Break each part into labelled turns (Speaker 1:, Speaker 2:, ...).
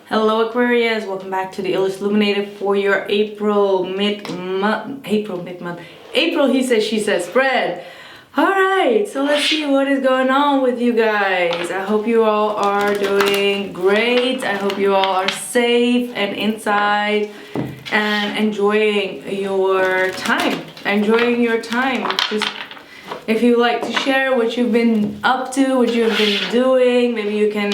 Speaker 1: Hello Aquarius, welcome back to the Illest Illuminator for your April mid-month, April he says, she says spread. Alright, so let's see what is going on with you guys. I hope you all are doing great. I hope you all are safe and inside and enjoying your time. Just if you like to share what you've been up to, what you've been doing, maybe you can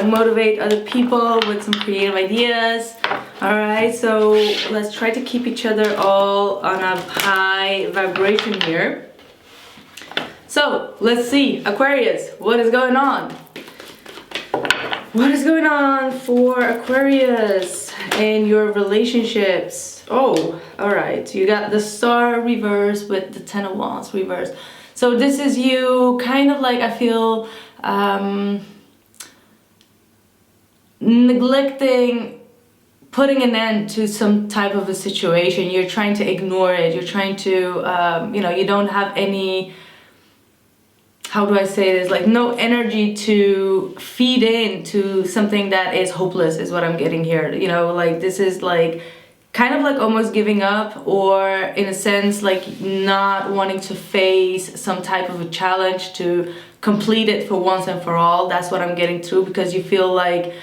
Speaker 1: motivate other people with some creative ideas. Alright, so let's try to keep each other all on a high vibration here. So let's see, Aquarius, what is going on? What is going on for Aquarius in your relationships? Oh, alright, you got the Star reverse with the Ten of Wands reverse. So this is you kind of like, I feel, neglecting putting an end to some type of a situation. You're trying to ignore it. You're trying to, you don't have any, how do I say this, like no energy to feed into something that is hopeless is what I'm getting here. Like this is like kind of like almost giving up, or in a sense like not wanting to face some type of a challenge to complete it for once and for all. That's what I'm getting through, because you feel like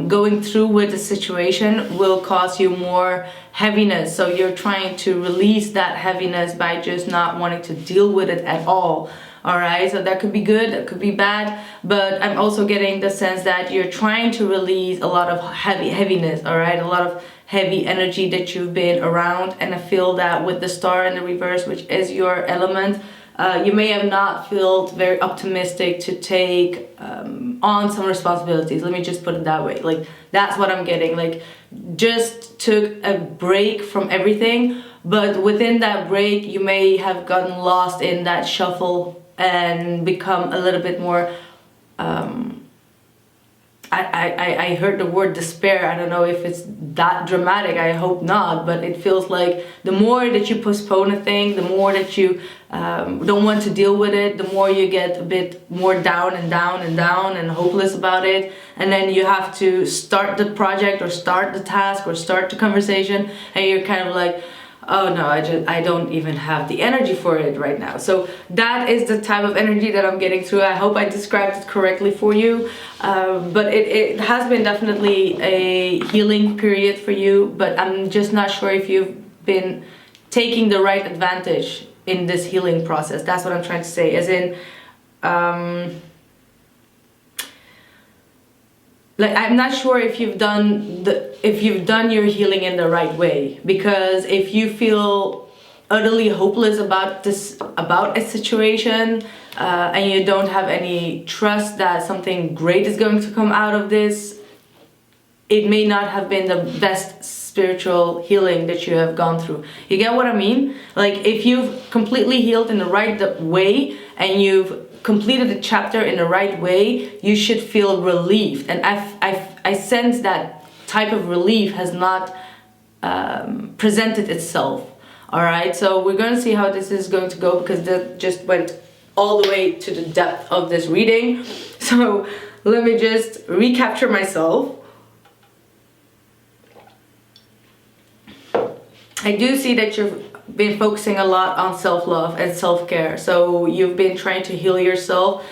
Speaker 1: going through with the situation will cause you more heaviness. So you're trying to release that heaviness by just not wanting to deal with it at all. Alright, so that could be good, that could be bad, but I'm also getting the sense that you're trying to release a lot of heaviness, alright, a lot of heavy energy that you've been around. And I feel that with the Star in the reverse, which is your element, you may have not felt very optimistic to take on some responsibilities. Let me just put it that way. Like that's what I'm getting. Like just took a break from everything, but within that break you may have gotten lost in that shuffle and become a little bit more I heard the word despair. I don't know if it's that dramatic, I hope not, but it feels like the more that you postpone a thing, the more that you don't want to deal with it, the more you get a bit more down and hopeless about it. And then you have to start the project or start the task or start the conversation, and you're kind of like, oh no, I don't even have the energy for it right now. So that is the type of energy that I'm getting through. I hope I described it correctly for you, but it has been definitely a healing period for you, but I'm just not sure if you've been taking the right advantage in this healing process. That's what I'm trying to say, as in like I'm not sure if you've done your healing in the right way, because if you feel utterly hopeless about a situation and you don't have any trust that something great is going to come out of this, it may not have been the best spiritual healing that you have gone through. You get what I mean? Like if you've completely healed in the right way and you've completed the chapter in the right way, you should feel relieved. And I sense that type of relief has not presented itself. Alright, so we're going to see how this is going to go, because that just went all the way to the depth of this reading. So let me just recapture myself. I do see that you've been focusing a lot on self-love and self-care. So you've been trying to heal yourself.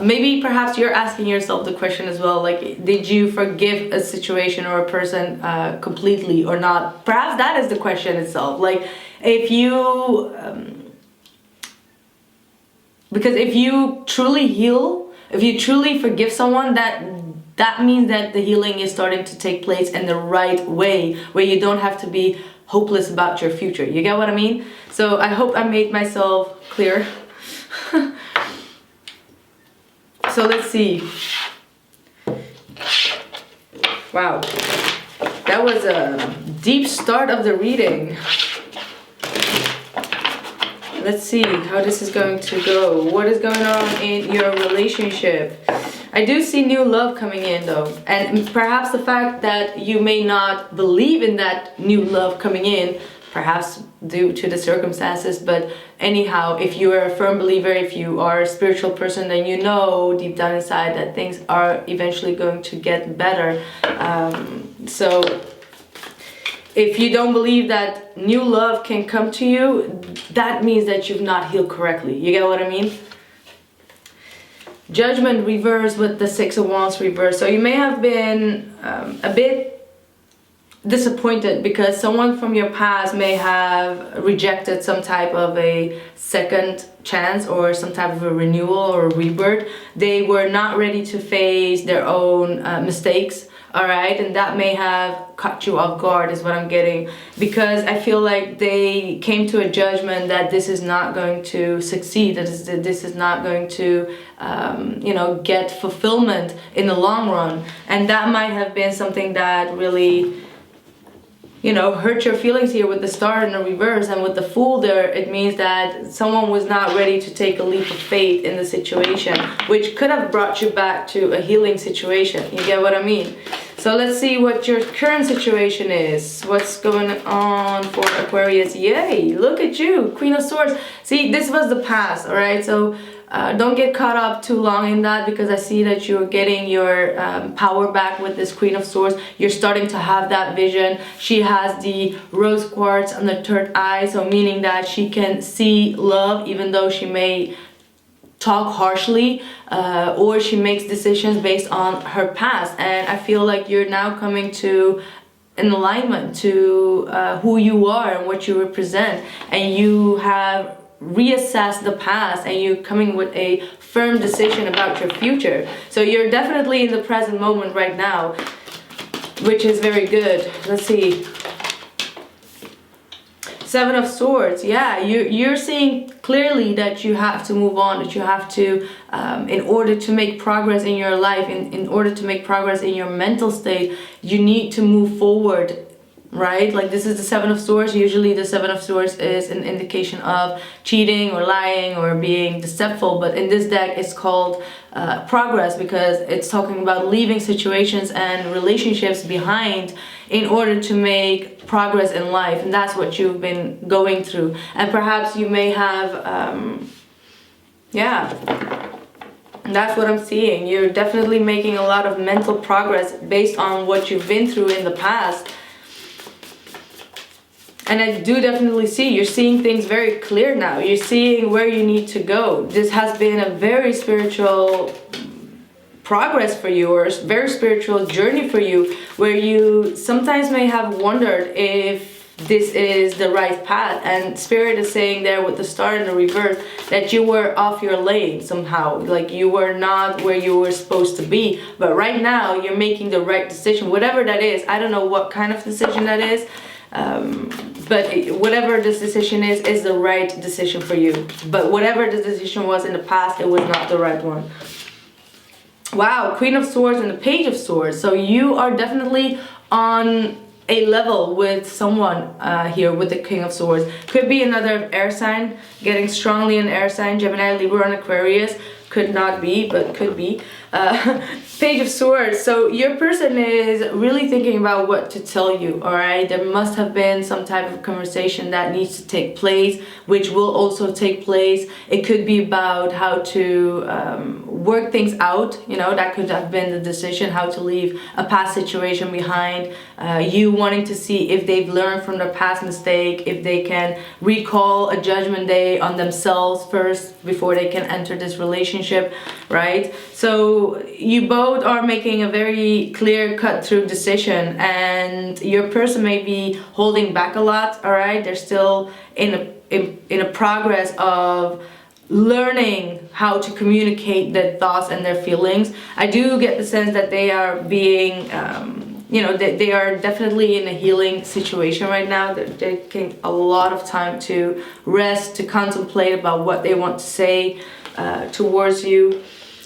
Speaker 1: Maybe perhaps you're asking yourself the question as well, like, did you forgive a situation or a person completely or not? Perhaps that is the question itself. Like if you because if you truly heal, if you truly forgive someone, that means that the healing is starting to take place in the right way, where you don't have to be hopeless about your future. You get what I mean? So I hope I made myself clear. So let's see. Wow, that was a deep start of the reading. Let's see how this is going to go. What is going on in your relationship? I do see new love coming in though, and perhaps the fact that you may not believe in that new love coming in perhaps due to the circumstances. But anyhow, if you are a firm believer, if you are a spiritual person, then you know deep down inside that things are eventually going to get better. So if you don't believe that new love can come to you, that means that you've not healed correctly. You get what I mean? Judgment reversed with the Six of Wands reversed. So you may have been a bit disappointed because someone from your past may have rejected some type of a second chance or some type of a renewal or a rebirth. They were not ready to face their own mistakes. All right, and that may have caught you off guard is what I'm getting, because I feel like they came to a judgment that this is not going to succeed, that this is not going to you know, get fulfillment in the long run. And that might have been something that really, you know, hurt your feelings here with the Star in the reverse. And with the Fool there, it means that someone was not ready to take a leap of faith in the situation, which could have brought you back to a healing situation. You get what I mean? So let's see what your current situation is. What's going on for Aquarius? Yay, look at you, Queen of Swords. See, this was the past, all right? So don't get caught up too long in that, because I see that you're getting your power back with this Queen of Swords. You're starting to have that vision. She has the rose quartz on the third eye, so meaning that she can see love even though she may talk harshly, or she makes decisions based on her past. And I feel like you're now coming to an alignment to who you are and what you represent, and you have reassessed the past and you're coming with a firm decision about your future. So you're definitely in the present moment right now, which is very good. Let's see. Seven of Swords. Yeah, you're seeing clearly that you have to move on, that you have to, in order to make progress in your life, in order to make progress in your mental state, you need to move forward, right? Like, this is the Seven of Swords. Usually the Seven of Swords is an indication of cheating or lying or being deceitful, but in this deck it's called progress, because it's talking about leaving situations and relationships behind in order to make progress in life. And that's what you've been going through. And perhaps you may have yeah, that's what I'm seeing. You're definitely making a lot of mental progress based on what you've been through in the past. And I do definitely see, you're seeing things very clear now. You're seeing where you need to go. This has been a very spiritual progress for you, or a very spiritual journey for you, where you sometimes may have wondered if this is the right path. And Spirit is saying there with the Star in the reverse that you were off your lane somehow, like you were not where you were supposed to be. But right now you're making the right decision, whatever that is. I don't know what kind of decision that is, but whatever this decision is the right decision for you. But whatever the decision was in the past, it was not the right one. Wow, Queen of Swords and the Page of Swords. So you are definitely on a level with someone here with the King of Swords. Could be another air sign, getting strongly an air sign, Gemini, Libra, and Aquarius. Could not be, but could be. Page of Swords. So your person is really thinking about what to tell you, all right? There must have been some type of conversation that needs to take place, which will also take place. It could be about how to work things out, you know, that could have been the decision, how to leave a past situation behind. You wanting to see if they've learned from their past mistake, if they can recall a judgment day on themselves first before they can enter this relationship, right? So you both are making a very clear cut through decision, and your person may be holding back a lot, all right? They're still in a progress of learning how to communicate their thoughts and their feelings. I do get the sense that they are being you know, they are definitely in a healing situation right now. They're taking a lot of time to rest, to contemplate about what they want to say towards you.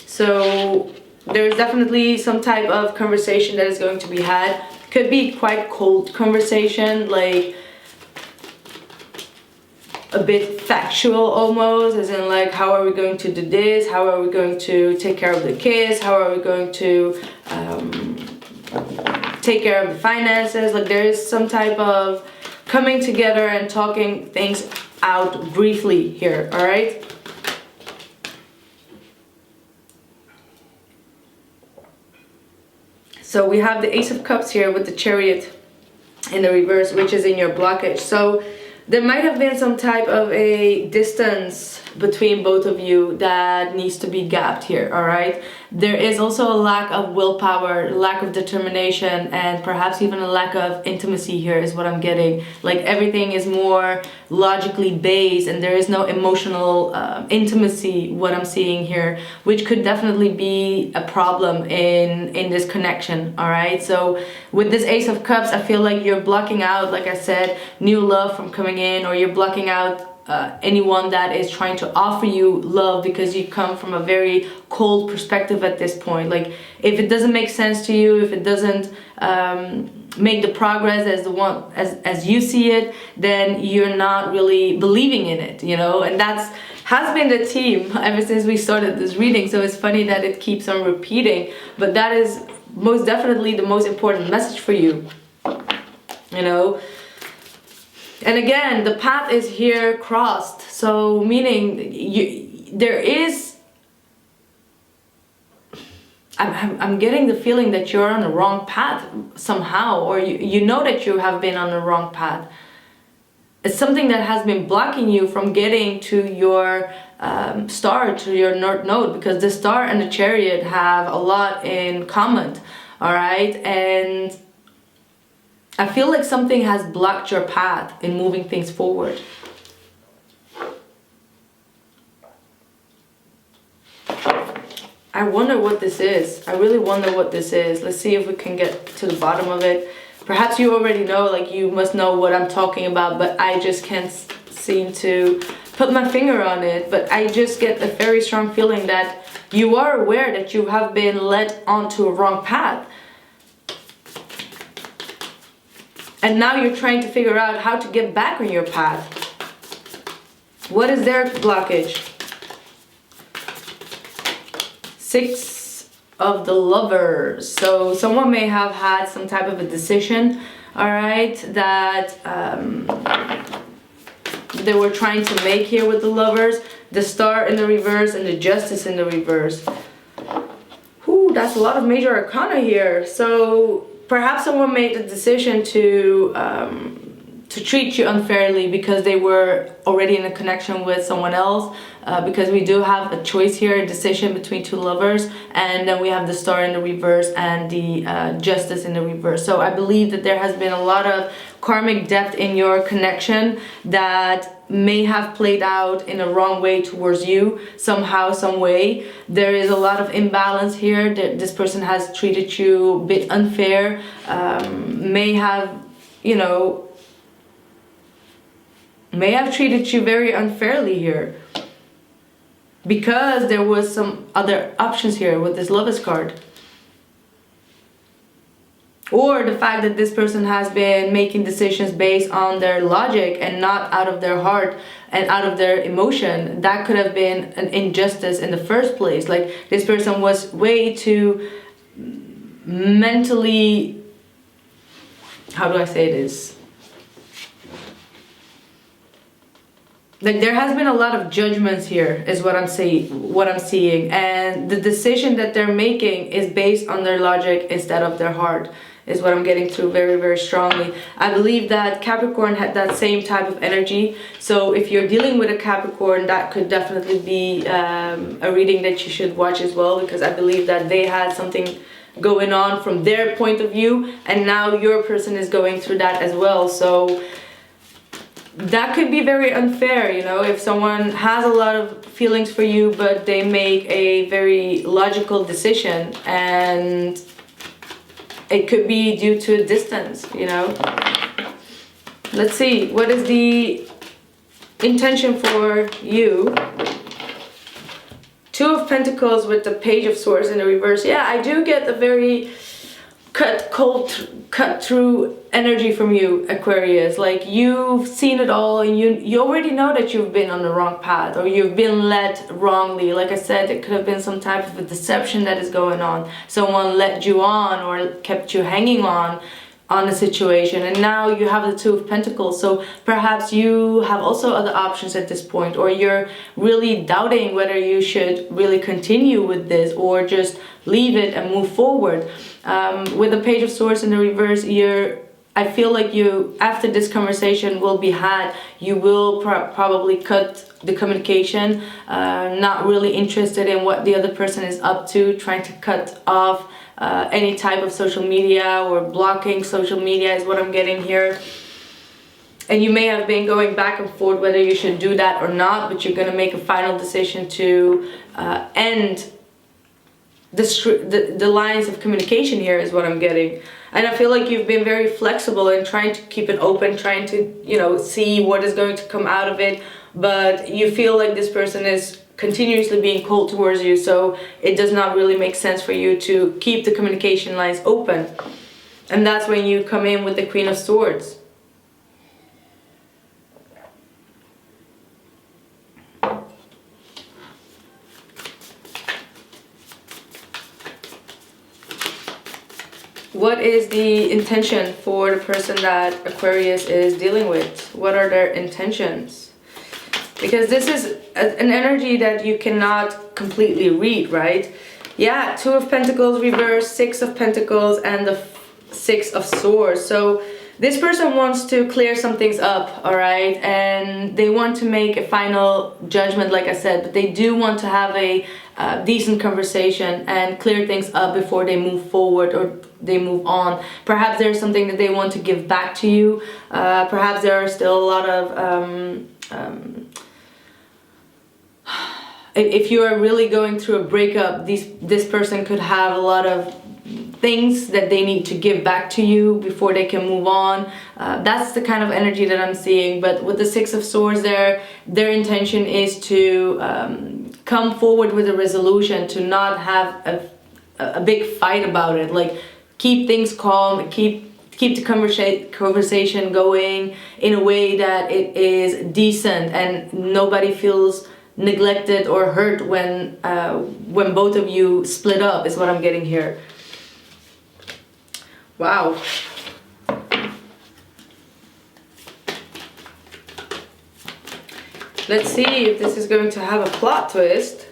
Speaker 1: So there's definitely some type of conversation that is going to be had. Could be quite cold conversation, like a bit factual almost, as in like, how are we going to do this? How are we going to take care of the kids? How are we going to take care of the finances? Like, there is some type of coming together and talking things out briefly here, all right? So we have the Ace of Cups here with the Chariot in the reverse, which is in your blockage. So there might have been some type of a distance between both of you that needs to be gapped here, all right? There is also a lack of willpower, lack of determination, and perhaps even a lack of intimacy here is what I'm getting. Like everything is more logically based and there is no emotional intimacy, what I'm seeing here, which could definitely be a problem in this connection, all right? So with this Ace of Cups, I feel like you're blocking out, like I said, new love from coming in, or you're blocking out anyone that is trying to offer you love because you come from a very cold perspective at this point. Like if it doesn't make sense to you, if it doesn't make the progress as you see it, then you're not really believing in it, you know. And that's has been the theme ever since we started this reading. So it's funny that it keeps on repeating, but that is most definitely the most important message for you, you know. And again, the path is here crossed, so meaning there is, I'm getting the feeling that you're on the wrong path somehow, or you know that you have been on the wrong path. It's something that has been blocking you from getting to your star, to your North Node, because the star and the Chariot have a lot in common, all right? And I feel like something has blocked your path in moving things forward. I wonder what this is. I really wonder what this is. Let's see if we can get to the bottom of it. Perhaps you already know, like you must know what I'm talking about, but I just can't seem to put my finger on it. But I just get a very strong feeling that you are aware that you have been led onto a wrong path. And now you're trying to figure out how to get back on your path. What is their blockage? Six of the Lovers. So someone may have had some type of a decision, all right, that they were trying to make here with the Lovers. The Star in the reverse and the Justice in the reverse. Whew, that's a lot of major arcana here. So perhaps someone made the decision to treat you unfairly because they were already in a connection with someone else. Because we do have a choice here, a decision between two lovers, and then we have the Star in the reverse and the Justice in the reverse. So I believe that there has been a lot of karmic depth in your connection that may have played out in a wrong way towards you somehow, some way. There is a lot of imbalance here, that this person has treated you a bit unfair, may have, you know, may have treated you very unfairly here, because there was some other options here with this Lovers card. Or the fact that this person has been making decisions based on their logic and not out of their heart and out of their emotion. That could have been an injustice in the first place. Like this person was way too mentally, how do I say this? Like there has been a lot of judgments here is what I'm seeing, and the decision that they're making is based on their logic instead of their heart is what I'm getting through very, very strongly. I believe that Capricorn had that same type of energy. So if you're dealing with a Capricorn, that could definitely be a reading that you should watch as well, because I believe that they had something going on from their point of view, and now your person is going through that as well. So that could be very unfair, you know, if someone has a lot of feelings for you, but they make a very logical decision, and it could be due to distance, you know. Let's see, what is the intention for you? Two of Pentacles with the Page of Swords in the reverse. Yeah, I do get a very cut through energy from you, Aquarius. Like you've seen it all, and you already know that you've been on the wrong path, or you've been led wrongly. Like I said, it could have been some type of a deception that is going on. Someone led you on or kept you hanging on on the situation, and now you have the Two of Pentacles. So perhaps you have also other options at this point, or you're really doubting whether you should really continue with this or just leave it and move forward. With the Page of Swords in the reverse, I feel like you, after this conversation will be had, you will probably cut the communication, not really interested in what the other person is up to, trying to cut off any type of social media, or blocking social media is what I'm getting here. And you may have been going back and forth whether you should do that or not, but you're going to make a final decision to end the lines of communication here is what I'm getting. And I feel like you've been very flexible in trying to keep it open, trying to, you know, see what is going to come out of it, but you feel like this person is continuously being cold towards you, so it does not really make sense for you to keep the communication lines open. And that's when you come in with the Queen of Swords. What is the intention for the person that Aquarius is dealing with? What are their intentions? Because this is an energy that you cannot completely read, right? Yeah, Two of Pentacles reverse, Six of Pentacles, and the Six of Swords. So this person wants to clear some things up, all right? And they want to make a final judgment, like I said, but they do want to have a decent conversation and clear things up before they move forward or they move on. Perhaps there's something that they want to give back to you. Perhaps there are still a lot of... if you are really going through a breakup, this person could have a lot of things that they need to give back to you before they can move on. That's the kind of energy that I'm seeing. But with the Six of Swords there, their intention is to come forward with a resolution, to not have a big fight about it. Like, keep things calm, keep the conversation going in a way that it is decent and nobody feels neglected or hurt when both of you split up, is what I'm getting here. Wow. Let's see if this is going to have a plot twist.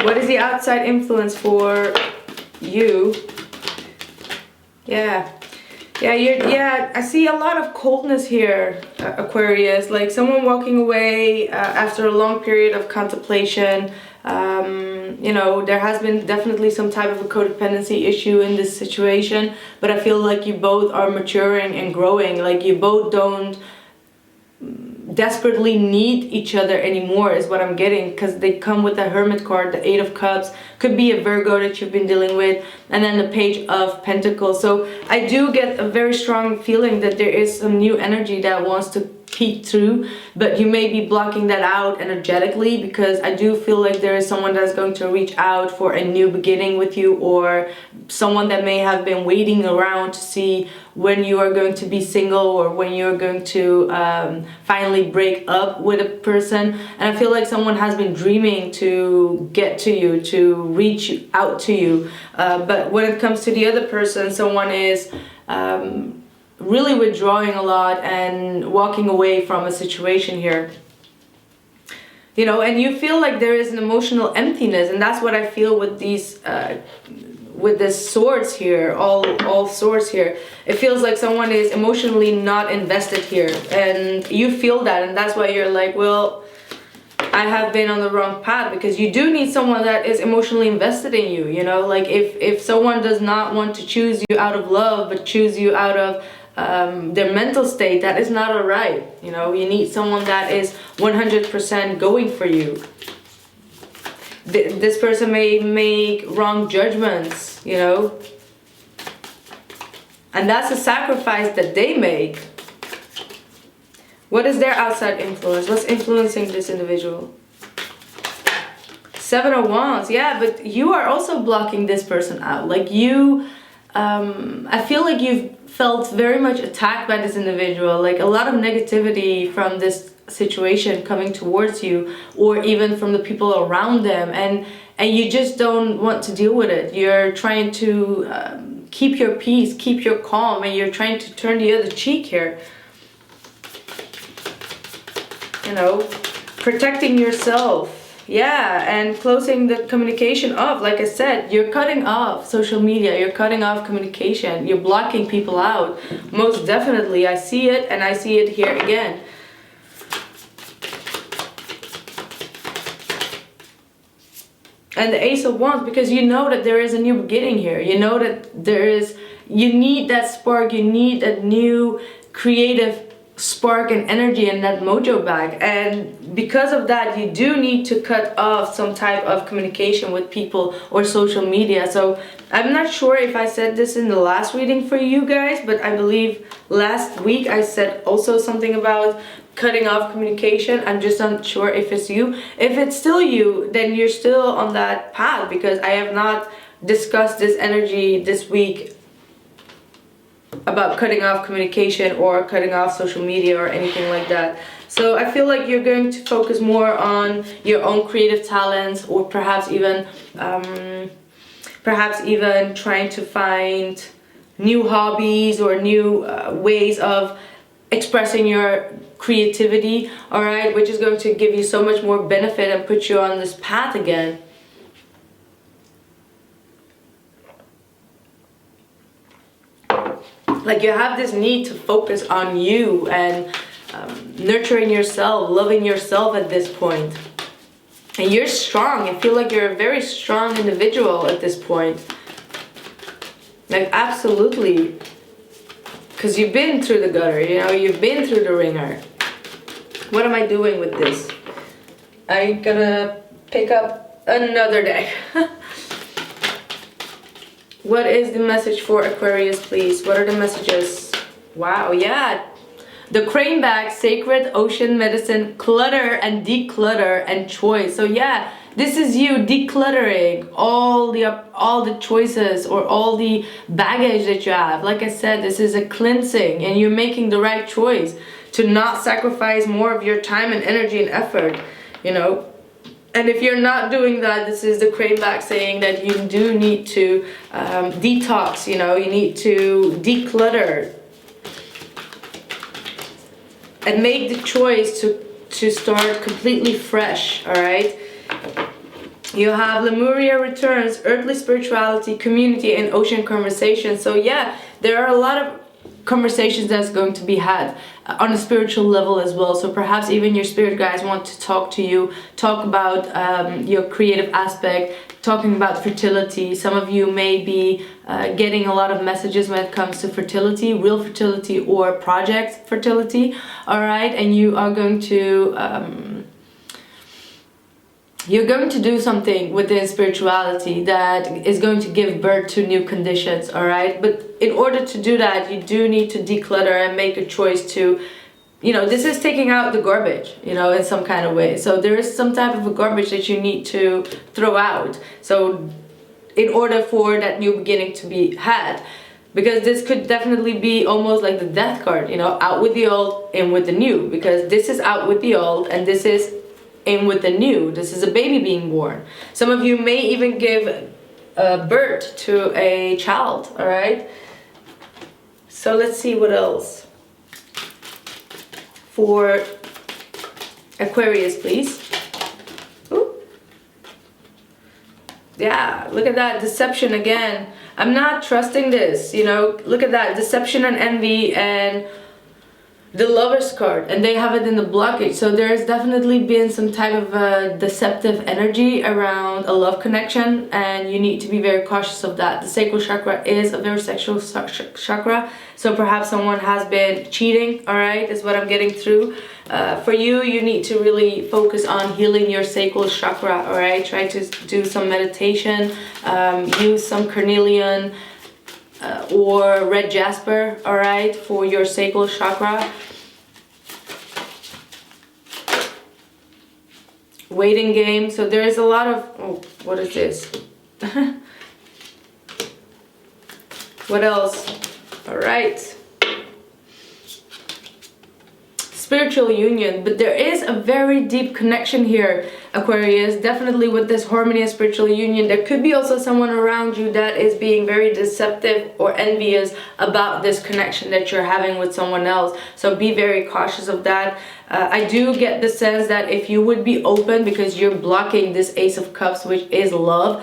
Speaker 1: What is the outside influence for you? Yeah, I see a lot of coldness here, Aquarius. Like someone walking away after a long period of contemplation. You know, there has been definitely some type of a codependency issue in this situation, but I feel like you both are maturing and growing. Like you both don't desperately need each other anymore, is what I'm getting, because they come with the Hermit card, the Eight of Cups. Could be a Virgo that you've been dealing with, and then the Page of Pentacles. So I do get a very strong feeling that there is some new energy that wants to peek through, but you may be blocking that out energetically, because I do feel like there is someone that's going to reach out for a new beginning with you, or someone that may have been waiting around to see when you are going to be single, or when you're going to finally break up with a person. And I feel like someone has been dreaming to get to you, to reach out to you, but when it comes to the other person, someone is really withdrawing a lot and walking away from a situation here. You know, and you feel like there is an emotional emptiness, and that's what I feel with these with this swords here, all swords here. It feels like someone is emotionally not invested here, and you feel that, and that's why you're like, well, I have been on the wrong path, because you do need someone that is emotionally invested in you. You know, like if someone does not want to choose you out of love, but choose you out of their mental state, that is not alright. You know, you need someone that is 100% going for you. This person may make wrong judgments, you know, and that's a sacrifice that they make. What is their outside influence? What's influencing this individual? Seven of Wands. Yeah, but you are also blocking this person out. Like you, I feel like you've felt very much attacked by this individual. Like a lot of negativity from this situation coming towards you, or even from the people around them. And and you just don't want to deal with it. You're trying to keep your peace, keep your calm, and you're trying to turn the other cheek here. You know, protecting yourself. Yeah, and closing the communication off. Like I said, you're cutting off social media, you're cutting off communication, you're blocking people out. Most definitely, I see it, and I see it here again. And the Ace of Wands, because you know that there is a new beginning here. You know that there is, you need that spark, you need that new creative spark and energy and that mojo back. And because of that, you do need to cut off some type of communication with people or social media. So I'm not sure if I said this in the last reading for you guys, but I believe last week I said also something about cutting off communication. I'm just not sure if it's you. If it's still you, then you're still on that path, because I have not discussed this energy this week about cutting off communication or cutting off social media or anything like that. So I feel like you're going to focus more on your own creative talents, or perhaps even trying to find new hobbies or new ways of expressing your creativity, all right, which is going to give you so much more benefit and put you on this path again. Like, you have this need to focus on you and nurturing yourself, loving yourself at this point. And you're strong. I feel like you're a very strong individual at this point. Like, absolutely. Because you've been through the gutter, you know, you've been through the ringer. What am I doing with this? I'm gonna pick up another deck. What is the message for Aquarius, please? What are the messages? Wow, yeah. The crane back, sacred, ocean, medicine, clutter and declutter and choice. So yeah, this is you decluttering all the choices or all the baggage that you have. Like I said, this is a cleansing, and you're making the right choice to not sacrifice more of your time and energy and effort, you know. And if you're not doing that, this is the crane back saying that you do need to detox, you know, you need to declutter and make the choice to start completely fresh, all right? You have Lemuria returns, earthly spirituality, community, and ocean conversation. So yeah, there are a lot of conversations that's going to be had on a spiritual level as well. So perhaps even your spirit guides want to talk to you, talk about your creative aspect, talking about fertility. Some of you may be getting a lot of messages when it comes to fertility, real fertility or project fertility, all right? And you are going to you're going to do something within spirituality that is going to give birth to new conditions, all right? But in order to do that, you do need to declutter and make a choice to, you know, this is taking out the garbage, you know, in some kind of way. So there is some type of a garbage that you need to throw out. So in order for that new beginning to be had, because this could definitely be almost like the death card, you know, out with the old, in with the new, because this is out with the old and this is in with the new. This is a baby being born. Some of you may even give birth to a child, all right? So let's see what else for Aquarius, please. Ooh. Yeah, look at that, deception again. I'm not trusting this, you know, look at that, deception and envy and the Lover's card, and they have it in the blockage. So there's definitely been some type of deceptive energy around a love connection, and you need to be very cautious of that. The sacral chakra is a very sexual chakra, so perhaps someone has been cheating, all right, is what I'm getting through. For you, you need to really focus on healing your sacral chakra, all right? Try to do some meditation, use some carnelian, or red jasper, all right, for your sacral chakra. Waiting game. So there is a lot of, oh, what is this? What else? All right. Spiritual union, but there is a very deep connection here Aquarius, definitely with this harmony and spiritual union, there could be also someone around you that is being very deceptive or envious about this connection that you're having with someone else. So be very cautious of that. I do get the sense that if you would be open, because you're blocking this Ace of Cups, which is love,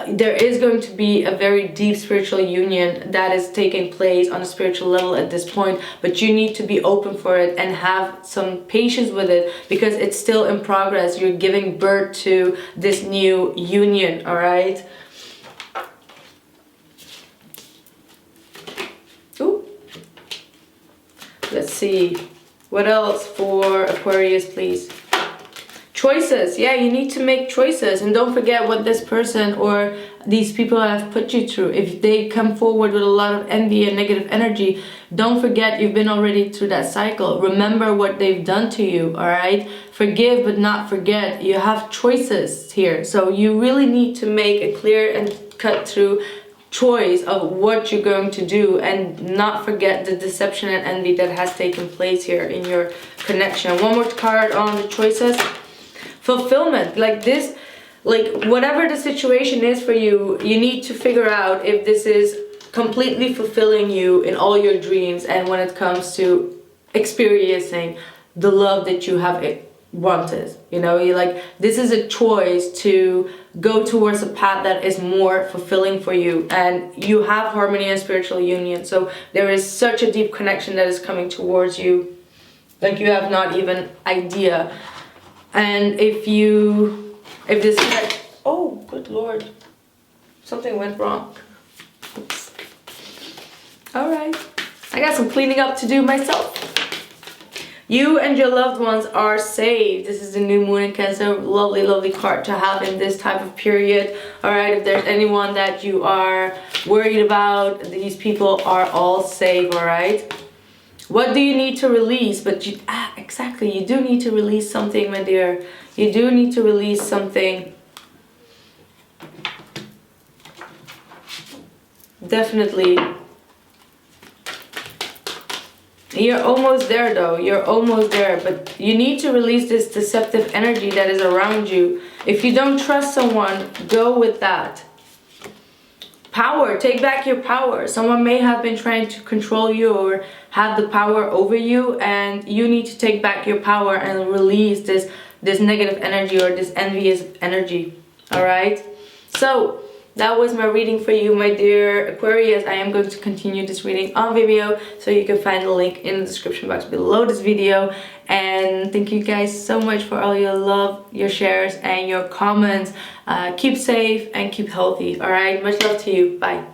Speaker 1: there is going to be a very deep spiritual union that is taking place on a spiritual level at this point, but you need to be open for it and have some patience with it, because it's still in progress. You're giving birth to this new union, all right? Ooh. Let's see. What else for Aquarius, please? Choices. Yeah, you need to make choices. And don't forget what this person or these people have put you through. If they come forward with a lot of envy and negative energy, don't forget you've been already through that cycle. Remember what they've done to you, all right? Forgive but not forget. You have choices here. So you really need to make a clear and cut through choice of what you're going to do, and not forget the deception and envy that has taken place here in your connection. One more card on the choices. Fulfillment. Like this, like whatever the situation is for you, you need to figure out if this is completely fulfilling you in all your dreams, and when it comes to experiencing the love that you have wanted. You know, you like, this is a choice to go towards a path that is more fulfilling for you, and you have harmony and spiritual union. So there is such a deep connection that is coming towards you, like you have not even idea. And if this is like, oh good lord, something went wrong. Oops. All right, I got some cleaning up to do myself. You and your loved ones are saved. This is the new moon in Cancer. Lovely, lovely card to have in this type of period. All right, if there's anyone that you are worried about, these people are all safe, all right? What do you need to release? But exactly, you do need to release something, my dear. You do need to release something. Definitely. You're almost there though, you're almost there, but you need to release this deceptive energy that is around you. If you don't trust someone, go with that. Power, take back your power. Someone may have been trying to control you or have the power over you, and you need to take back your power and release this negative energy or this envious energy, all right? So that was my reading for you, my dear Aquarius. I am going to continue this reading on Vimeo, so you can find the link in the description box below this video. And thank you guys so much for all your love, your shares, and your comments. Keep safe and keep healthy, all right? Much love to you. Bye.